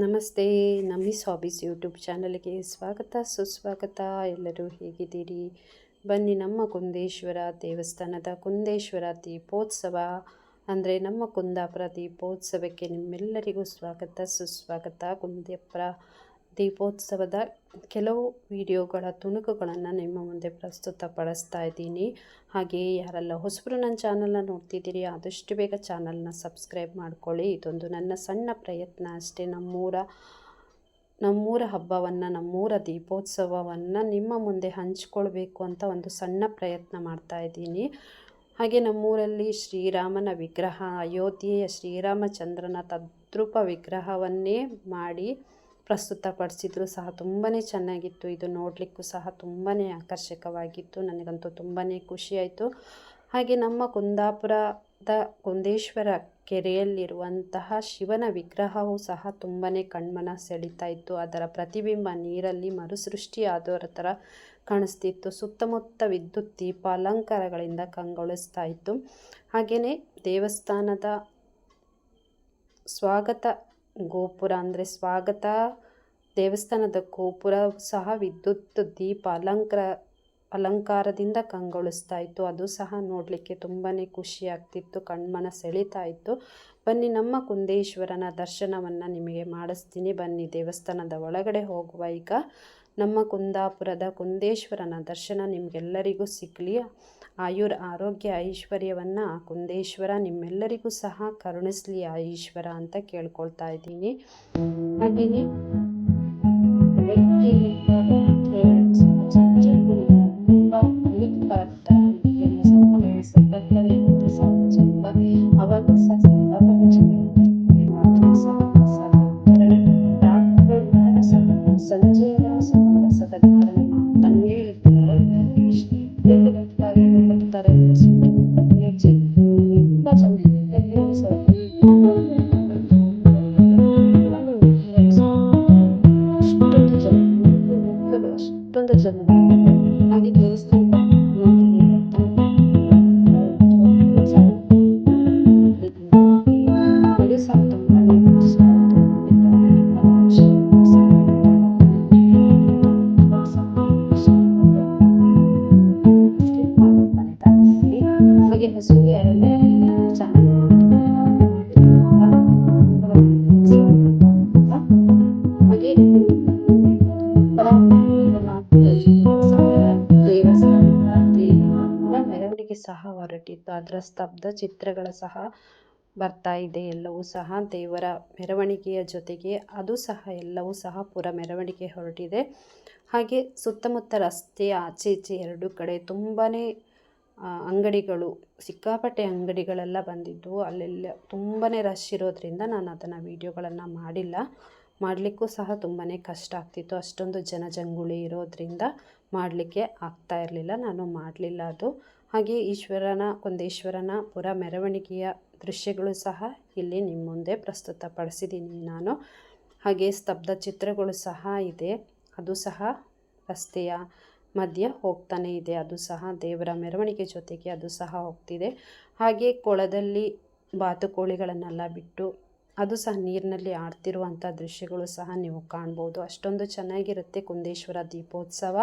ನಮಸ್ತೆ. ನಮ್ಮಿಸ್ hobbies YouTube ಚಾನಲ್ಗೆ ಸ್ವಾಗತ ಸುಸ್ವಾಗತ. ಎಲ್ಲರೂ ಹೇಗಿದ್ದೀರಿ? ಬನ್ನಿ, ನಮ್ಮ ಕುಂದೇಶ್ವರ ದೇವಸ್ಥಾನದ ಕುಂದೇಶ್ವರ ದೀಪೋತ್ಸವ ಅಂದರೆ ನಮ್ಮ ಕುಂದಾಪುರ ದೀಪೋತ್ಸವಕ್ಕೆ ನಿಮ್ಮೆಲ್ಲರಿಗೂ ಸ್ವಾಗತ ಸುಸ್ವಾಗತ. ಕುಂದಾಪುರ ದೀಪೋತ್ಸವದ ಕೆಲವು ವಿಡಿಯೋಗಳ ತುಣುಕುಗಳನ್ನು ನಿಮ್ಮ ಮುಂದೆ ಪ್ರಸ್ತುತಪಡಿಸ್ತಾ ಇದ್ದೀನಿ. ಹಾಗೆಯೇ ಯಾರೆಲ್ಲ ಹೊಸಬರು ನನ್ನ ಚಾನಲ್ನ ನೋಡ್ತಿದ್ದೀರಿ, ಆದಷ್ಟು ಬೇಗ ಚಾನಲ್ನ ಸಬ್ಸ್ಕ್ರೈಬ್ ಮಾಡ್ಕೊಳ್ಳಿ. ಇದೊಂದು ನನ್ನ ಸಣ್ಣ ಪ್ರಯತ್ನ ಅಷ್ಟೇ. ನಮ್ಮೂರ ಹಬ್ಬವನ್ನು, ನಮ್ಮೂರ ದೀಪೋತ್ಸವವನ್ನು ನಿಮ್ಮ ಮುಂದೆ ಹಂಚ್ಕೊಳ್ಬೇಕು ಅಂತ ಒಂದು ಸಣ್ಣ ಪ್ರಯತ್ನ ಮಾಡ್ತಾ ಇದ್ದೀನಿ. ಹಾಗೆ ನಮ್ಮೂರಲ್ಲಿ ಶ್ರೀರಾಮನ ವಿಗ್ರಹ, ಅಯೋಧ್ಯೆಯ ಶ್ರೀರಾಮಚಂದ್ರನ ತದ್ರೂಪ ವಿಗ್ರಹವನ್ನೇ ಮಾಡಿ ಪ್ರಸ್ತುತಪಡಿಸಿದ್ರು ಸಹ ತುಂಬಾ ಚೆನ್ನಾಗಿತ್ತು. ಇದು ನೋಡಲಿಕ್ಕೂ ಸಹ ತುಂಬಾ ಆಕರ್ಷಕವಾಗಿತ್ತು. ನನಗಂತೂ ತುಂಬಾ ಖುಷಿಯಾಯಿತು. ಹಾಗೆ ನಮ್ಮ ಕುಂದಾಪುರದ ಕುಂದೇಶ್ವರ ಕೆರೆಯಲ್ಲಿರುವಂತಹ ಶಿವನ ವಿಗ್ರಹವೂ ಸಹ ತುಂಬಾ ಕಣ್ಮನ ಸೆಳೀತಾ ಇತ್ತು. ಅದರ ಪ್ರತಿಬಿಂಬ ನೀರಲ್ಲಿ ಮರುಸೃಷ್ಟಿಯಾದವರ ಥರ ಕಾಣಿಸ್ತಿತ್ತು. ಸುತ್ತಮುತ್ತ ವಿದ್ಯುತ್ ದೀಪ ಅಲಂಕಾರಗಳಿಂದ ಕಂಗೊಳಿಸ್ತಾ ಇತ್ತು. ಹಾಗೆಯೇ ದೇವಸ್ಥಾನದ ಸ್ವಾಗತ ಗೋಪುರ ಅಂದರೆ ದೇವಸ್ಥಾನದ ಗೋಪುರ ಸಹ ವಿದ್ಯುತ್ ದೀಪ ಅಲಂಕಾರದಿಂದ ಕಂಗೊಳಿಸ್ತಾ ಇತ್ತು. ಅದು ಸಹ ನೋಡಲಿಕ್ಕೆ ತುಂಬಾ ಖುಷಿ ಆಗ್ತಿತ್ತು, ಕಣ್ಮನ ಸೆಳೀತಾ ಇತ್ತು. ಬನ್ನಿ, ನಮ್ಮ ಕುಂದೇಶ್ವರನ ದರ್ಶನವನ್ನು ನಿಮಗೆ ಮಾಡಿಸ್ತೀನಿ. ಬನ್ನಿ, ದೇವಸ್ಥಾನದ ಒಳಗಡೆ ಹೋಗುವ. ಈಗ ನಮ್ಮ ಕುಂದಾಪುರದ ಕುಂದೇಶ್ವರನ ದರ್ಶನ ನಿಮಗೆಲ್ಲರಿಗೂ ಸಿಗಲಿ. ಆರೋಗ್ಯ ಐಶ್ವರ್ಯವನ್ನು ಆ ಕುಂದೇಶ್ವರ ನಿಮ್ಮೆಲ್ಲರಿಗೂ ಸಹ ಕರುಣಿಸಲಿ ಆ ಈಶ್ವರ ಅಂತ ಕೇಳ್ಕೊಳ್ತಾ ಇದ್ದೀನಿ. ಹಾಗೆಯೇ ಮೆರವಣಿಗೆ ಸಹ ಹೊರಟಿತ್ತು. ಅದರ ಸ್ತಬ್ಧ ಚಿತ್ರಗಳ ಸಹ ಬರ್ತಾ ಇದೆ. ಎಲ್ಲವೂ ಸಹ ದೇವರ ಮೆರವಣಿಗೆಯ ಜೊತೆಗೆ ಅದು ಸಹ ಎಲ್ಲವೂ ಸಹ ಪುರ ಮೆರವಣಿಗೆ ಹೊರಟಿದೆ. ಹಾಗೆ ಸುತ್ತಮುತ್ತ ರಸ್ತೆ ಆಚೆ ಈಚೆ ಎರಡು ಕಡೆ ತುಂಬಾ ಅಂಗಡಿಗಳು, ಸಿಕ್ಕಾಪಟ್ಟೆ ಅಂಗಡಿಗಳೆಲ್ಲ ಬಂದಿದ್ದವು. ಅಲ್ಲೆಲ್ಲ ತುಂಬಾ ರಶ್ ಇರೋದ್ರಿಂದ ನಾನು ಅದನ್ನು ವೀಡಿಯೋಗಳನ್ನು ಮಾಡಲಿಕ್ಕೂ ಸಹ ತುಂಬಾ ಕಷ್ಟ ಆಗ್ತಿತ್ತು. ಅಷ್ಟೊಂದು ಜನಜಂಗುಳಿ ಇರೋದ್ರಿಂದ ಮಾಡಲಿಕ್ಕೆ ಆಗ್ತಾ ಇರಲಿಲ್ಲ, ನಾನು ಮಾಡಲಿಲ್ಲ ಅದು. ಹಾಗೆ ಕುಂದೇಶ್ವರನ ಪುರ ಮೆರವಣಿಗೆಯ ದೃಶ್ಯಗಳು ಸಹ ಇಲ್ಲಿ ನಿಮ್ಮ ಮುಂದೆ ಪ್ರಸ್ತುತಪಡಿಸಿದ್ದೀನಿ ನಾನು. ಹಾಗೆ ಸ್ತಬ್ಧ ಚಿತ್ರಗಳು ಸಹ ಇದೆ, ಅದು ಸಹ ರಸ್ತೆಯ ಮಧ್ಯೆ ಹೋಗ್ತಾನೆ ಇದೆ. ಅದು ಸಹ ದೇವರ ಮೆರವಣಿಗೆ ಜೊತೆಗೆ ಅದು ಸಹ ಹೋಗ್ತಿದೆ. ಹಾಗೆ ಕೊಳದಲ್ಲಿ ಬಾತುಕೋಳಿಗಳನ್ನೆಲ್ಲ ಬಿಟ್ಟು ಅದು ಸಹ ನೀರಿನಲ್ಲಿ ಆಡ್ತಿರುವಂಥ ದೃಶ್ಯಗಳು ಸಹ ನೀವು ಕಾಣ್ಬೋದು. ಅಷ್ಟೊಂದು ಚೆನ್ನಾಗಿರುತ್ತೆ ಕುಂದೇಶ್ವರ ದೀಪೋತ್ಸವ.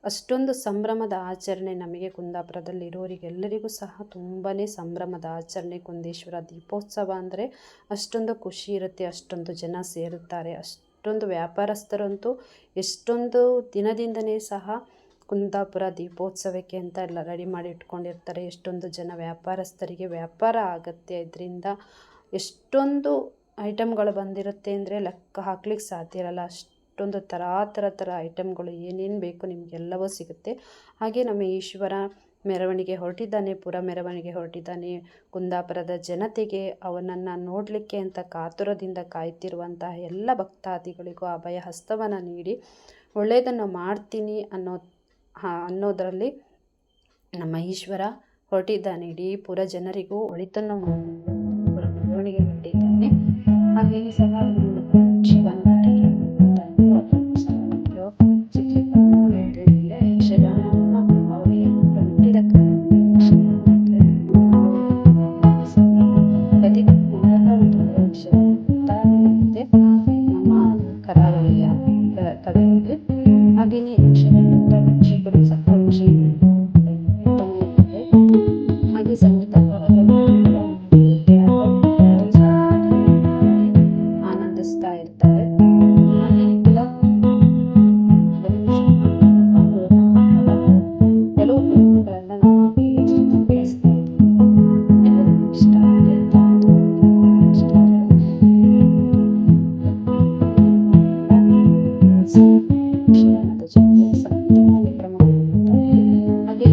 ಅಷ್ಟೊಂದು ಸಂಭ್ರಮದ ಆಚರಣೆ ನಮಗೆ ಕುಂದಾಪುರದಲ್ಲಿರೋರಿಗೆಲ್ಲರಿಗೂ ಸಹ ತುಂಬಾ ಸಂಭ್ರಮದ ಆಚರಣೆ. ಕುಂದೇಶ್ವರ ದೀಪೋತ್ಸವ ಅಂದರೆ ಅಷ್ಟೊಂದು ಖುಷಿ ಇರುತ್ತೆ, ಅಷ್ಟೊಂದು ಜನ ಸೇರುತ್ತಾರೆ. ಅಷ್ಟೊಂದು ವ್ಯಾಪಾರಸ್ಥರಂತೂ ಎಷ್ಟೊಂದು ದಿನದಿಂದನೇ ಸಹ ಕುಂದಾಪುರ ದೀಪೋತ್ಸವಕ್ಕೆ ಅಂತ ಎಲ್ಲ ರೆಡಿ ಮಾಡಿ ಇಟ್ಕೊಂಡಿರ್ತಾರೆ. ಎಷ್ಟೊಂದು ಜನ ವ್ಯಾಪಾರಸ್ಥರಿಗೆ ವ್ಯಾಪಾರ ಆಗುತ್ತೆ. ಇದರಿಂದ ಎಷ್ಟೊಂದು ಐಟಮ್ಗಳು ಬಂದಿರುತ್ತೆ ಅಂದರೆ ಲೆಕ್ಕ ಹಾಕ್ಲಿಕ್ಕೆ ಸಾಧ್ಯ ಇರಲ್ಲ. ಅಷ್ಟೊಂದು ಥರ ಐಟಮ್ಗಳು ಏನೇನು ಬೇಕು ನಿಮಗೆಲ್ಲವೂ ಸಿಗುತ್ತೆ. ಹಾಗೆ ನಮ್ಮ ಈಶ್ವರ ಮೆರವಣಿಗೆ ಹೊರಟಿದ್ದಾನೆ, ಪುರ ಮೆರವಣಿಗೆ ಹೊರಟಿದ್ದಾನೆ. ಕುಂದಾಪುರದ ಜನತೆಗೆ ಅವನನ್ನು ನೋಡಲಿಕ್ಕೆ ಅಂತ ಕಾತುರದಿಂದ ಕಾಯ್ತಿರುವಂತಹ ಎಲ್ಲ ಭಕ್ತಾದಿಗಳಿಗೂ ಅಭಯ ಹಸ್ತವನ್ನು ನೀಡಿ ಒಳ್ಳೆಯದನ್ನು ಮಾಡ್ತೀನಿ ಅನ್ನೋದರಲ್ಲಿ ನಮ್ಮ ಈಶ್ವರ ಹೊರಟಿದ್ದಾನೆ. ಇಡೀ ಪುರ ಜನರಿಗೂ ಒಳಿತನ್ನು ಪುರ ಮೆರವಣಿಗೆ ಹೊರಟಿದ್ದಾನೆ. ಹಾಗೆಯೇ ಸಹ ಶಿವನ ನಡೆಸ್ತಾ ಇರ್ತಾರೆ. ಕೆಲವು ಫಿಲ್ಮ್ಗಳನ್ನ ಬೆಳೆಸ್ತಾ ಇರ್ತಾರೆ. ಎಲ್ಲರಿಗೂ ಇಷ್ಟ ಆಗುತ್ತೆ ಅಂತ ಇಷ್ಟ ಶಿಕ್ಷಣದ ಜೊತೆ ಸಂಪೂರ್ಣ ಹಾಗೆ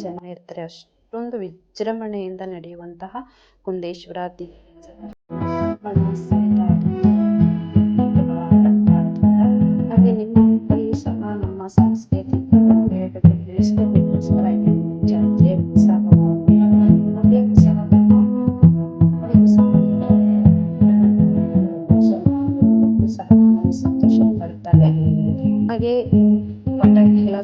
ಜನ ಇರ್ತಾರೆ. ಅಷ್ಟೊಂದು ವಿಜೃಂಭಣೆಯಿಂದ ನಡೆಯುವಂತಹ ಕುಂದೇಶ್ವರ ಹಾಗೆ ನಿಮ್ಮಲ್ಲಿ ಸಹ ನಮ್ಮ ಸಾಂಸ್ಕೃತಿಕ ಜಾತ್ರೆ ಸಹ ಸಂತೋಷ ಪಡ್ತಾರೆ. ಹಾಗೆ ಪಟಾಕಿಗಳ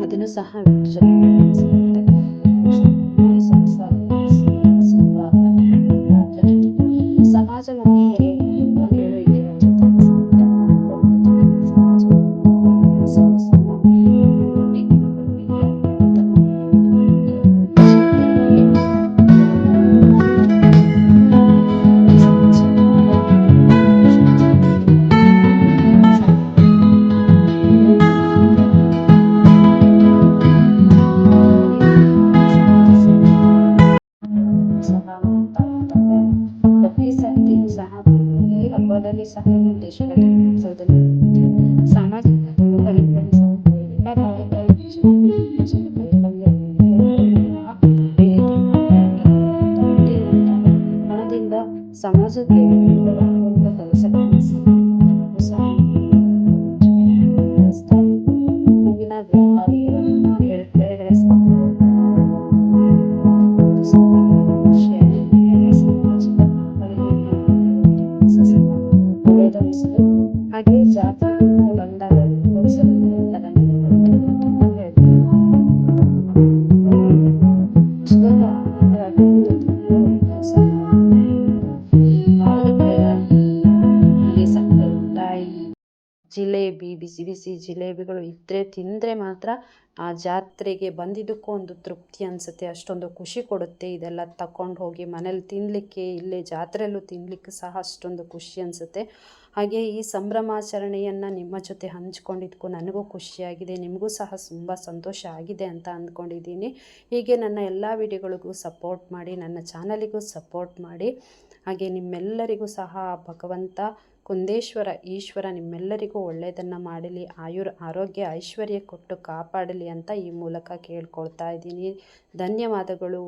ಅದನ್ನು ಸಹ ಸಮಾಜವನ್ನು ಹಬ್ಬದಲ್ಲಿ ಸಹ ದೇಶದ ಸಾಮಾಜಿಕ ಹಣದಿಂದ ಸಮಾಜಕ್ಕೆ ಹಾಗೆ ಜಾತ್ರೆ ಬಂದಾಗ ಜಿಲೇಬಿ, ಬಿಸಿ ಬಿಸಿ ಜಿಲೇಬಿಗಳು ಇದ್ರೆ ತಿಂದರೆ ಮಾತ್ರ ಆ ಜಾತ್ರೆಗೆ ಬಂದಿದ್ದಕ್ಕೂ ಒಂದು ತೃಪ್ತಿ ಅನಿಸುತ್ತೆ. ಅಷ್ಟೊಂದು ಖುಷಿ ಕೊಡುತ್ತೆ. ಇದೆಲ್ಲ ತಕೊಂಡು ಹೋಗಿ ಮನೇಲಿ ತಿನ್ನಲಿಕ್ಕೆ, ಇಲ್ಲೇ ಜಾತ್ರೆಯಲ್ಲೂ ತಿನ್ನಲಿಕ್ಕೆ ಸಹ ಅಷ್ಟೊಂದು ಖುಷಿ ಅನಿಸುತ್ತೆ. ಹಾಗೆ ಈ ಸಂಭ್ರಮಾಚರಣೆಯನ್ನು ನಿಮ್ಮ ಜೊತೆ ಹಂಚ್ಕೊಂಡಿದ್ದಕ್ಕೂ ನನಗೂ ಖುಷಿಯಾಗಿದೆ. ನಿಮಗೂ ಸಹ ತುಂಬ ಸಂತೋಷ ಆಗಿದೆ ಅಂತ ಅಂದ್ಕೊಂಡಿದ್ದೀನಿ. ಹೀಗೆ ನನ್ನ ಎಲ್ಲ ವಿಡಿಯೋಗಳಿಗೂ ಸಪೋರ್ಟ್ ಮಾಡಿ, ನನ್ನ ಚಾನಲಿಗೂ ಸಪೋರ್ಟ್ ಮಾಡಿ. ಹಾಗೆ ನಿಮ್ಮೆಲ್ಲರಿಗೂ ಸಹ ಭಗವಂತ ಕುಂದೇಶ್ವರ ಈಶ್ವರ ನಿಮ್ಮೆಲ್ಲರಿಗೂ ಒಳ್ಳೆಯದನ್ನು ಮಾಡಲಿ, ಆರೋಗ್ಯ ಐಶ್ವರ್ಯ ಕೊಟ್ಟು ಕಾಪಾಡಲಿ ಅಂತ ಈ ಮೂಲಕ ಕೇಳ್ಕೊಳ್ತಾ ಇದ್ದೀನಿ. ಧನ್ಯವಾದಗಳು.